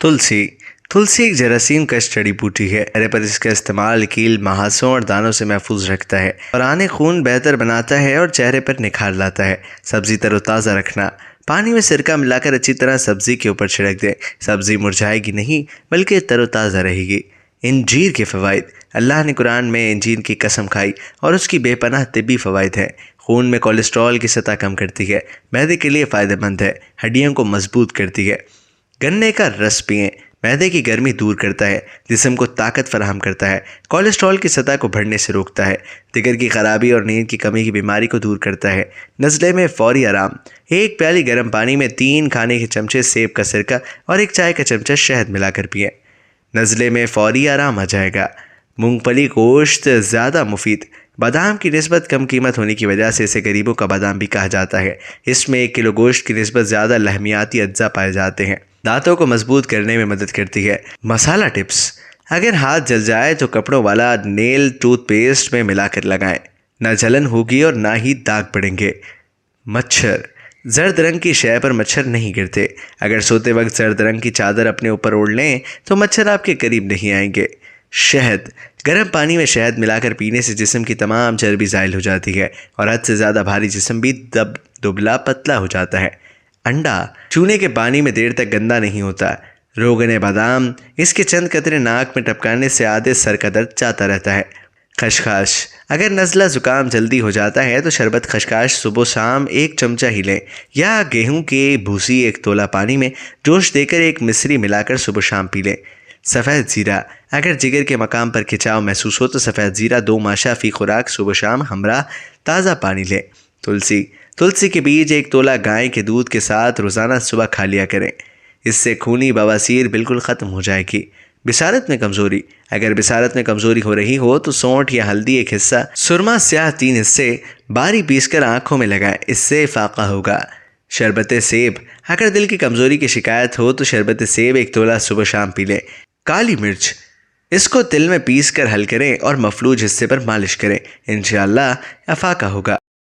तुलसी तुलसी एक जरासीम का जड़ी बूटी है। पर इसका इस्तेमाल कील, महासों और दानों से महफूज रखता है और आने खून बेहतर बनाता है और चेहरे पर निखार लाता है। सब्जी तरोताज़ा रखना, पानी में सिरका मिलाकर अच्छी तरह सब्जी के ऊपर छिड़क दें। सब्जी मुरझाएगी नहीं बल्कि तरोताज़ा रहेगी। इंजीर के फ़वाइद, अल्लाह ने कुरान में इंजीर की कसम खाई और उसकी बेपनाह तिब्बी फ़वाइद हैं। खून में कोलेस्ट्रॉल की सतह कम करती है, मैदे के लिए फ़ायदेमंद है, हड्डियों को मजबूत करती है। गन्ने का रस पिएं, मैदे की गर्मी दूर करता है, जिस्म को ताकत फराहम करता है, कोलेस्ट्रॉल की सतह को बढ़ने से रोकता है, जिगर की खराबी और नींद की कमी की बीमारी को दूर करता है। नज़ले में फौरी आराम, एक प्याली गर्म पानी में 3 खाने के चमचे सेब का सिरका और 1 चाय का चमचा शहद मिलाकर पिएं। नज़ले में फौरी आराम आ जाएगा। मूंगफली गोश्त ज़्यादा मुफीद, बादाम की निस्बत कम कीमत होने की वजह से इसे गरीबों का बादाम भी कहा जाता है। इसमें 1 किलो गोश्त की निस्बत ज़्यादा लहमियाती अज्जा पाए जाते हैं। दांतों को मजबूत करने में मदद करती है। मसाला टिप्स, अगर हाथ जल जाए तो कपड़ों वाला नेल टूथपेस्ट में मिलाकर लगाएं, ना जलन होगी और ना ही दाग पड़ेंगे। मच्छर, जर्द रंग की शय पर मच्छर नहीं गिरते। अगर सोते वक्त जर्द रंग की चादर अपने ऊपर ओढ़ लें तो मच्छर आपके करीब नहीं आएंगे। शहद, गर्म पानी में शहद मिलाकर पीने से जिस्म की तमाम चर्बी ज़ाइल हो जाती है और हद से ज़्यादा भारी जिस्म भी दुबला पतला हो जाता है। अंडा, चूने के पानी में देर तक गंदा नहीं होता। रोगन बादाम, इसके चंद कतरे नाक में टपकाने से आधे सर का दर्द जाता रहता है। खशखाश, अगर नज़ला ज़ुकाम जल्दी हो जाता है तो शरबत खशखाश सुबह शाम 1 चमचा ही लें, या गेहूं के भूसी 1 तोला पानी में जोश देकर 1 मिश्री मिलाकर सुबह शाम पी लें। सफ़ेद ज़ीरा, अगर जिगर के मकाम पर खिंचाव महसूस हो तो सफ़ेद ज़ीरा 2 माशा फ़ी खुराक सुबह शाम हमरा ताज़ा पानी लें। तुलसी के बीज 1 तोला गाय के दूध के साथ रोज़ाना सुबह खा लिया करें, इससे खूनी बवासीर बिल्कुल ख़त्म हो जाएगी। बिसारत में कमज़ोरी, अगर बिसारत में कमज़ोरी हो रही हो तो सौंठ या हल्दी 1 हिस्सा, सुरमा स्याह 3 हिस्से बारी पीसकर आँखों में लगाएं, इससे फ़ाक़ा होगा। शरबत सेब, अगर दिल की कमज़ोरी की शिकायत हो तो शरबत सेब 1 तोला सुबह शाम पी लें। काली मिर्च, इसको तिल में पीस कर हल करें और मफलूज हिस्से पर मालिश करें, इंशाअल्लाह अफाका होगा।